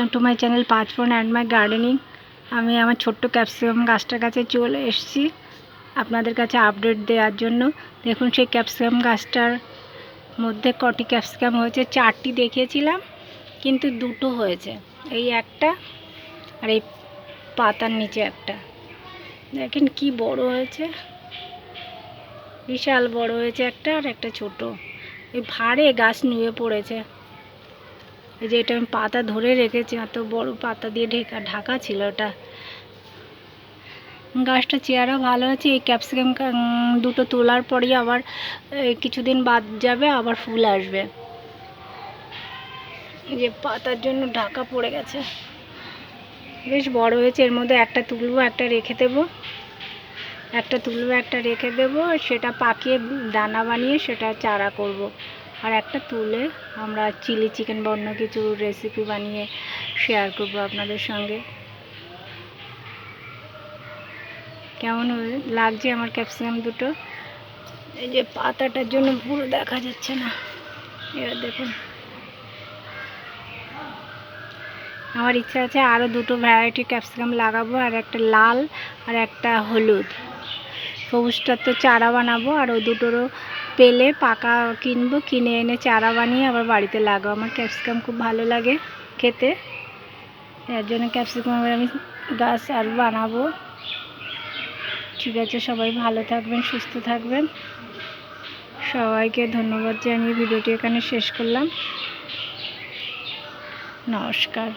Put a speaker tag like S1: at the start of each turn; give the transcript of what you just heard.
S1: Welcome to my channel panch phoron and my gardening. আমি আমার ছোট্ট ক্যাপসিকাম গাছটার কাছে চলে এসেছি আপনাদের কাছে আপডেট দেওয়ার জন্য। দেখুন সেই ক্যাপসিকাম গাছটার মধ্যে কটি ক্যাপসিকাম হয়েছে, 4টি দেখিয়েছিলাম কিন্তু 2টো হয়েছে, এই একটা আর এই পাতার নিচে একটা। দেখেন কি বড় হয়েছে, বিশাল বড় হয়েছে একটা, আর একটা ছোট। এই ভারে গাছ নুয়ে পড়েছে। এই যে এটা আমি পাতা ধরে রেখেছি, এত বড় পাতা দিয়ে ঢাকা ছিল ওটা। গাছটা চেয়ারও ভালো আছে। এই ক্যাপসিকাম 2টো তোলার পরেই আবার কিছুদিন বাদ যাবে, আবার ফুল আসবে। এই যে পাতার জন্য ঢাকা পড়ে গেছে, বেশ বড় হয়েছে। এর মধ্যে একটা তুলবো, একটা রেখে দেবো, সেটা পাকিয়ে দানা বানিয়ে সেটা চারা করব। আর একটা তুলে আমরা চিলি চিকেন বা অন্য কিছু রেসিপি বানিয়ে শেয়ার করব আপনাদের সঙ্গে। কেমন লাগছে আমার ক্যাপসিকাম দুটো? এই যে পাতাটার জন্য পুরো দেখা যাচ্ছে না, এবার দেখুন। আমার ইচ্ছা আছে আরও 2টো ভ্যারাইটি ক্যাপসিকাম লাগাবো, আর একটা লাল আর একটা হলুদ। সবুজটার তো চারা বানাবো, আর ওই দুটোরও পেলে পাকা কিনবো, কিনে এনে চারা বানিয়ে আবার বাড়িতে লাগাবো। আমার ক্যাপসিকাম খুব ভালো লাগে খেতে, এর জন্য ক্যাপসিকামের আমি গাছ আর বানাবো। ঠিক আছে, সবাই ভালো থাকবেন, সুস্থ থাকবেন। সবাইকে ধন্যবাদ জানিয়ে ভিডিওটি এখানে শেষ করলাম। নমস্কার।